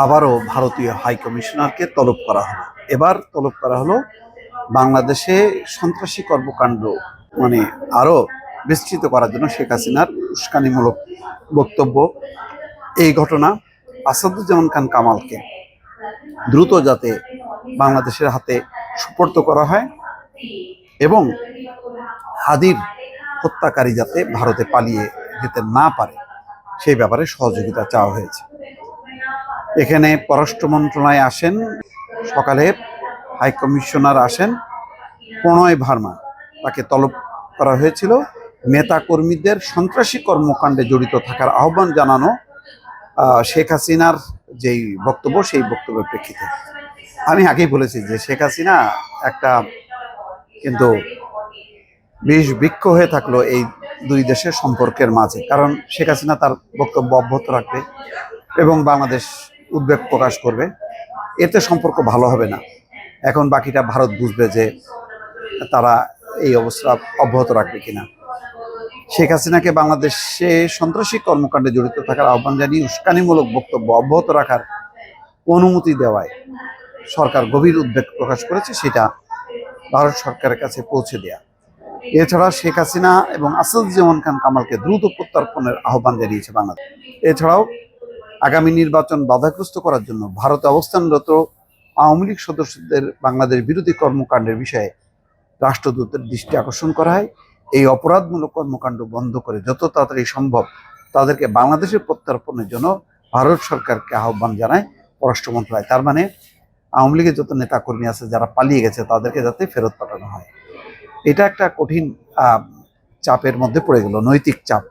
আবারও ভারতীয় হাই কমিশনারকে তলব করা হলো। এবার তলব করা হলো বাংলাদেশে সন্ত্রাসী কর্মকাণ্ড মানে আরো বিস্তৃত করার জন্য শেখ হাসিনার উস্কানিমূলক বক্তব্য। এই ঘটনা আসাদুজ্জামান খান কামালকে দ্রুত যাতে বাংলাদেশের হাতে সুপর্দ করা হয় এবং হাদির হত্যাকারী যাতে ভারতে পালিয়ে যেতে না পারে সেই ব্যাপারে সহযোগিতা চাওয়া হয়েছে। এখানে পররাষ্ট্র মন্ত্রণালয়ে আসেন সকালে হাই কমিশনার আসেন প্রণয় ভার্মা, তাকে তলব করা হয়েছিল নেতা কর্মীদের সন্ত্রাসী কর্মকাণ্ডে জড়িত থাকার আহ্বান জানানো শেখ হাসিনার যেই বক্তব্য সেই বক্তব্যের প্রেক্ষিতে। আমি আগেই বলেছি যে শেখ হাসিনা একটা কিন্তু বেশ বৃক্ষ হয়ে থাকলো এই দুই দেশের সম্পর্কের মাঝে, কারণ শেখ হাসিনা তার বক্তব্য অব্যাহত রাখবে এবং বাংলাদেশ উদ্বেগ প্রকাশ করবে, এতে সম্পর্ক ভালো হবে না। এখন বাকিটা ভারত বুঝবে যে তারা এই অবস্থা অব্যাহত রাখবে কিনা। শেখ হাসিনাকে বাংলাদেশে সন্ত্রাসী কর্মকাণ্ডে জড়িত থাকার আহ্বান জানিয়ে উস্কানিমূলক বক্তব্য অব্যাহত রাখার অনুমতি দেওয়ায় সরকার গভীর উদ্বেগ প্রকাশ করেছে, সেটা ভারত সরকারের কাছে পৌঁছে দেয়া। এছাড়া শেখ হাসিনা এবং আসাদুজ্জামান খান কামালকে দ্রুত প্রত্যর্পণের আহ্বান জানিয়েছে বাংলাদেশ। এছাড়াও আগামী নির্বাচন বাধাগ্রস্ত করার জন্য ভারতে অবস্থানরত আওয়ামী লীগ সদস্যদের বাংলাদেশ বিরোধী কর্মকাণ্ডের বিষয়ে রাষ্ট্রদূতের দৃষ্টি আকর্ষণ করা হয়। এই অপরাধমূলক কর্মকাণ্ড বন্ধ করে যত তাড়াতাড়ি সম্ভব তাদেরকে বাংলাদেশে প্রত্যর্পণের জন্য ভারত সরকারকে আহ্বান জানায় পররাষ্ট্র মন্ত্রণালয়। তার মানে আওয়ামী লীগের যত নেতাকর্মী আছে যারা পালিয়ে গেছে তাদেরকে যাতে ফেরত পাঠানো হয়। এটা একটা কঠিন চাপের মধ্যে পড়ে গেল, নৈতিক চাপ।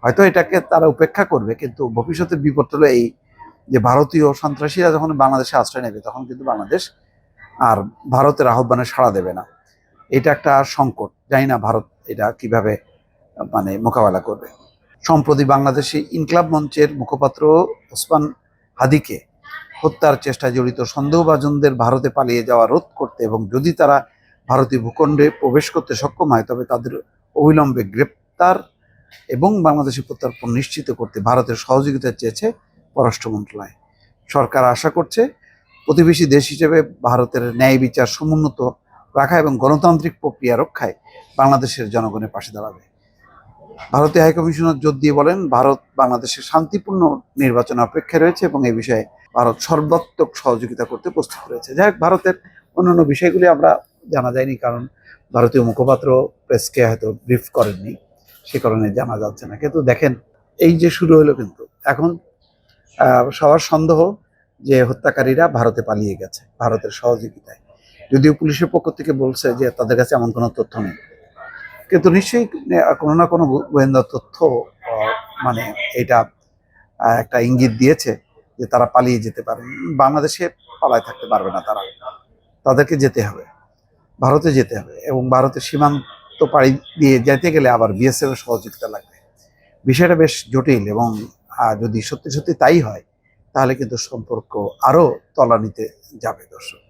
হয়তো এটাকে তারা উপেক্ষা করবে, কিন্তু ভবিষ্যতের বিপদ হলো এই যে ভারতীয় সন্ত্রাসীরা যখন বাংলাদেশে আশ্রয় নেবে তখন কিন্তু বাংলাদেশ আর ভারতের আহ্বানে সাড়া দেবে না। এটা একটা সংকট, জানি না ভারত এটা কিভাবে মোকাবেলা করবে। সম্প্রতি বাংলাদেশি ইনকলাব মঞ্চের মুখপাত্র ওসমান হাদিকে হত্যার চেষ্টায় জড়িত সন্দেহভাজনদের ভারতে পালিয়ে যাওয়া রোধ করতে এবং যদি তারা ভারতীয় ভূখণ্ডে প্রবেশ করতে সক্ষম হয় তবে তাদের অবিলম্বে গ্রেপ্তার এবং বাংলাদেশে প্রত্যর্পণ নিশ্চিত করতে ভারতের সহযোগিতা চেয়েছে পররাষ্ট্র মন্ত্রণালয়। সরকার আশা করছে প্রতিবেশী দেশ হিসেবে ভারতের ন্যায় বিচার সমুন্নত রাখা এবং গণতান্ত্রিক প্রক্রিয়া রক্ষায় বাংলাদেশের জনগণের পাশে দাঁড়াবে। ভারতীয় হাইকমিশনার জোর দিয়ে বলেন, ভারত বাংলাদেশের শান্তিপূর্ণ নির্বাচনের অপেক্ষায় রয়েছে এবং এই বিষয়ে ভারত সর্বাত্মক সহযোগিতা করতে প্রস্তুত রয়েছে। যাই হোক, ভারতের অন্যান্য বিষয়গুলি আমরা জানা যায়নি, কারণ ভারতীয় মুখপাত্র প্রেসকে হয়তো ব্রিফ করেননি, সে কারণে জানা যাচ্ছে না। কিন্তু দেখেন, এই যে শুরু হলো, কিন্তু এখন সবার সন্দেহ যে হত্যাকারীরা ভারতে পালিয়ে গেছে ভারতের সহযোগিতায়, যদিও পুলিশের পক্ষ থেকে বলছে যে তাদের কাছে এমন কোনো তথ্য নেই, কিন্তু নিশ্চয়ই কোনো না কোনো গোয়েন্দা তথ্য এটা একটা ইঙ্গিত দিয়েছে যে তারা পালিয়ে যেতে পারে। বাংলাদেশে পালায় থাকতে পারবে না তারা, তাদেরকে যেতে হবে, ভারতে যেতে হবে এবং ভারতের সীমান্ত পাড়ি দিয়ে যেতে গেলে আবার বিএসএফ এর সহযোগিতা লাগবে। বিষয়টা বেশ জটিল এবং যদি সত্যি সত্যি তাই হয় তাহলে কিন্তু সম্পর্ক আরো তলানিতে যাবে। দর্শক।